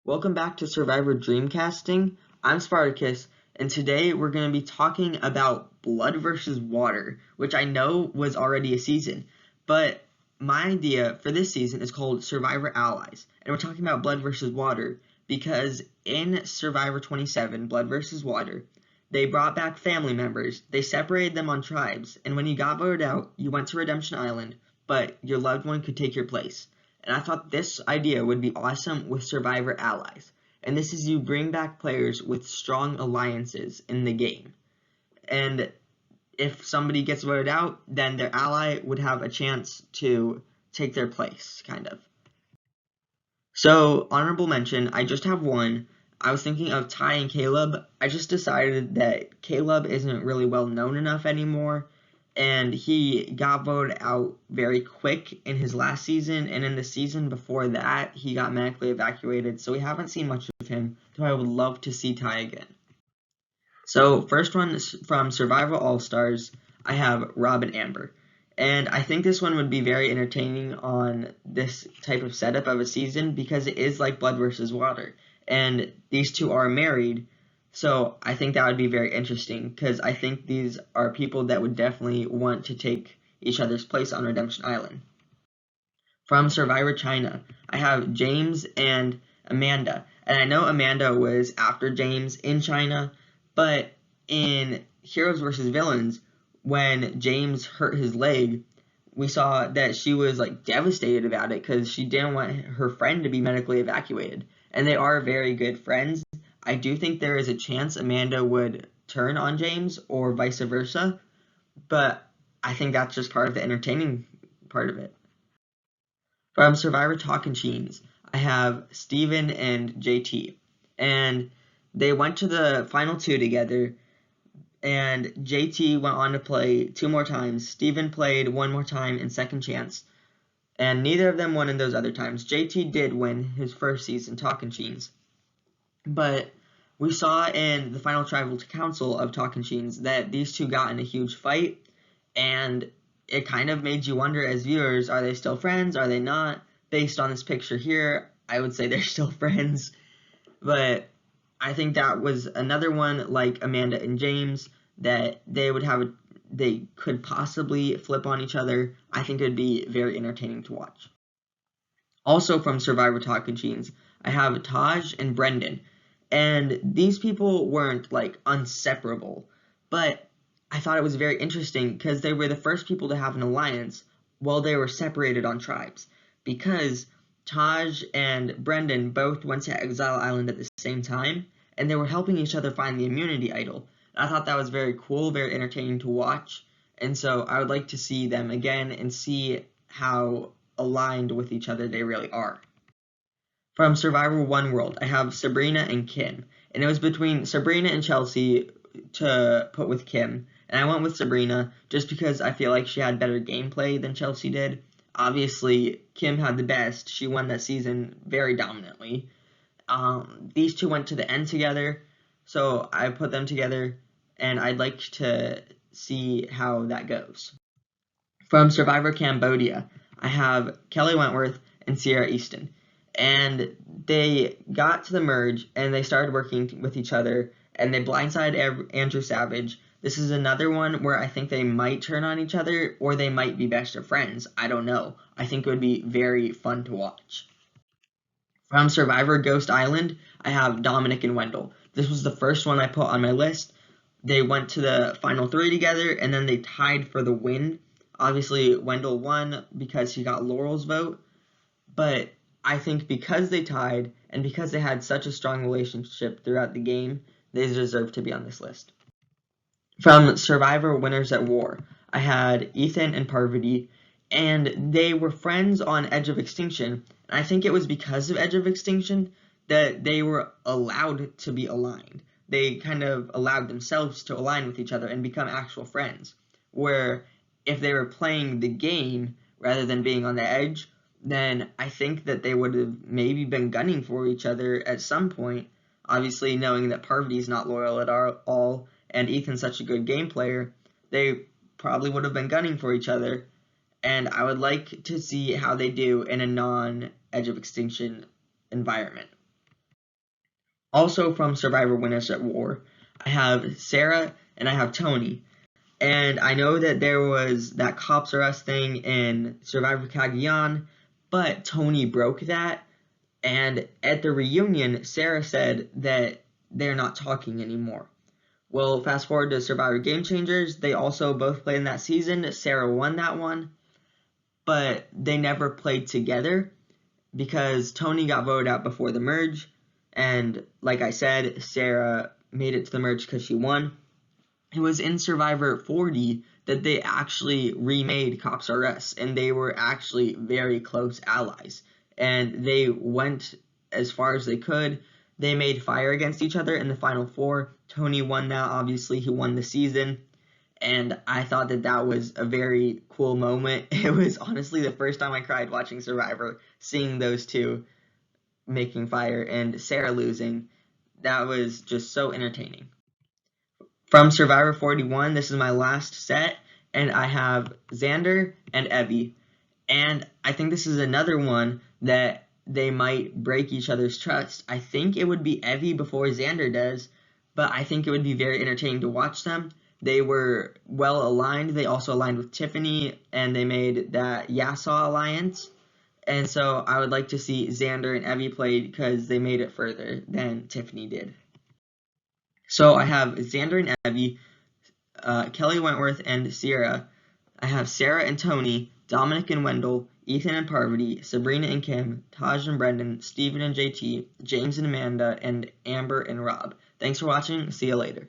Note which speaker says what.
Speaker 1: Welcome back to Survivor Dreamcasting. I'm Spartacus, and today we're going to be talking about Blood versus Water, which I know was already a season, but my idea for this season is called Survivor Allies, and we're talking about Blood versus Water because in Survivor 27, Blood versus Water, they brought back family members, they separated them on tribes, and when you got voted out, you went to Redemption Island, but your loved one could take your place. And I thought this idea would be awesome with Survivor Allies. And this is you bring back players with strong alliances in the game. And if somebody gets voted out, then their ally would have a chance to take their place, kind of. So, honorable mention, I just have one. I was thinking of Ty and Caleb. I just decided that Caleb isn't really well known enough anymore, and he got voted out very quick in his last season, and in the season before that, he got medically evacuated, so we haven't seen much of him, though I would love to see Ty again. So, first one is from Survival All-Stars, I have Rob and Amber. And I think this one would be very entertaining on this type of setup of a season because it is like Blood versus Water. And these two are married, so I think that would be very interesting because I think these are people that would definitely want to take each other's place on Redemption Island. From Survivor China, I have James and Amanda. And I know Amanda was after James in China, but in Heroes vs. Villains, when James hurt his leg, we saw that she was like devastated about it because she didn't want her friend to be medically evacuated. And they are very good friends. I do think there is a chance Amanda would turn on James or vice versa, but I think that's just part of the entertaining part of it. From Survivor Talk'N Cheens, I have Steven and JT. And they went to the final two together, and JT went on to play two more times. Steven played one more time in Second Chance, and neither of them won in those other times. JT did win his first season, Talk'N Cheens, but we saw in the final tribal council of Talk'N Cheens that these two got in a huge fight, and it kind of made you wonder as viewers, are they still friends? Are they not? Based on this picture here, I would say they're still friends, but I think that was another one like Amanda and James that they could possibly flip on each other. I think it would be very entertaining to watch. Also from Survivor Talk'N Cheens, I have Taj and Brendan. And these people weren't like inseparable, but I thought it was very interesting because they were the first people to have an alliance while they were separated on tribes. Because Taj and Brendan both went to Exile Island at the same time, and they were helping each other find the immunity idol. I thought that was very cool, very entertaining to watch, and so I would like to see them again and see how aligned with each other they really are. From Survivor One World, I have Sabrina and Kim, and it was between Sabrina and Chelsea to put with Kim, and I went with Sabrina just because I feel like she had better gameplay than Chelsea did. Obviously, Kim had the best. She won that season very dominantly. These two went to the end together, so I put them together, and I'd like to see how that goes. From Survivor Cambodia, I have Kelly Wentworth and Sierra Easton. And they got to the merge, and they started working with each other, and they blindsided Andrew Savage. This is another one where I think they might turn on each other, or they might be best of friends. I don't know. I think it would be very fun to watch. From Survivor Ghost Island, I have Dominic and Wendell. This was the first one I put on my list. They went to the final three together, and then they tied for the win. Obviously, Wendell won because he got Laurel's vote, but I think because they tied and because they had such a strong relationship throughout the game, they deserve to be on this list. From Survivor Winners at War, I had Ethan and Parvati, and they were friends on Edge of Extinction. And I think it was because of Edge of Extinction that they were allowed to be aligned. They kind of allowed themselves to align with each other and become actual friends. Where if they were playing the game rather than being on the edge, then I think that they would have maybe been gunning for each other at some point. Obviously, knowing that Parvati's not loyal at all, and Ethan's such a good game player, they probably would have been gunning for each other. And I would like to see how they do in a non-Edge of Extinction environment. Also from Survivor Winners at War, I have Sarah and I have Tony. And I know that there was that Cops R Us thing in Survivor Cagayan, but Tony broke that. And at the reunion, Sarah said that they're not talking anymore. Well, fast forward to Survivor Game Changers. They also both played in that season. Sarah won that one, but they never played together because Tony got voted out before the merge. And like I said, Sarah made it to the merge because she won. It was in Survivor 40 that they actually remade Cops R Us, and they were actually very close allies. And they went as far as they could. They made fire against each other in the final four. Tony won that, obviously, he won the season. And I thought that that was a very cool moment. It was honestly the first time I cried watching Survivor, seeing those two making fire and Sarah losing. That was just so entertaining. From Survivor 41, this is my last set, and I have Xander and Evie. And I think this is another one that they might break each other's trust. I think it would be Evie before Xander does, but I think it would be very entertaining to watch them. They were well aligned. They also aligned with Tiffany, and they made that Yassaw alliance. And so I would like to see Xander and Evie play because they made it further than Tiffany did. So I have Xander and Evie, Kelly Wentworth and Sierra. I have Sarah and Tony, Dominic and Wendell, Ethan and Parvati, Sabrina and Kim, Taj and Brendan, Steven and JT, James and Amanda, and Amber and Rob. Thanks for watching. See you later.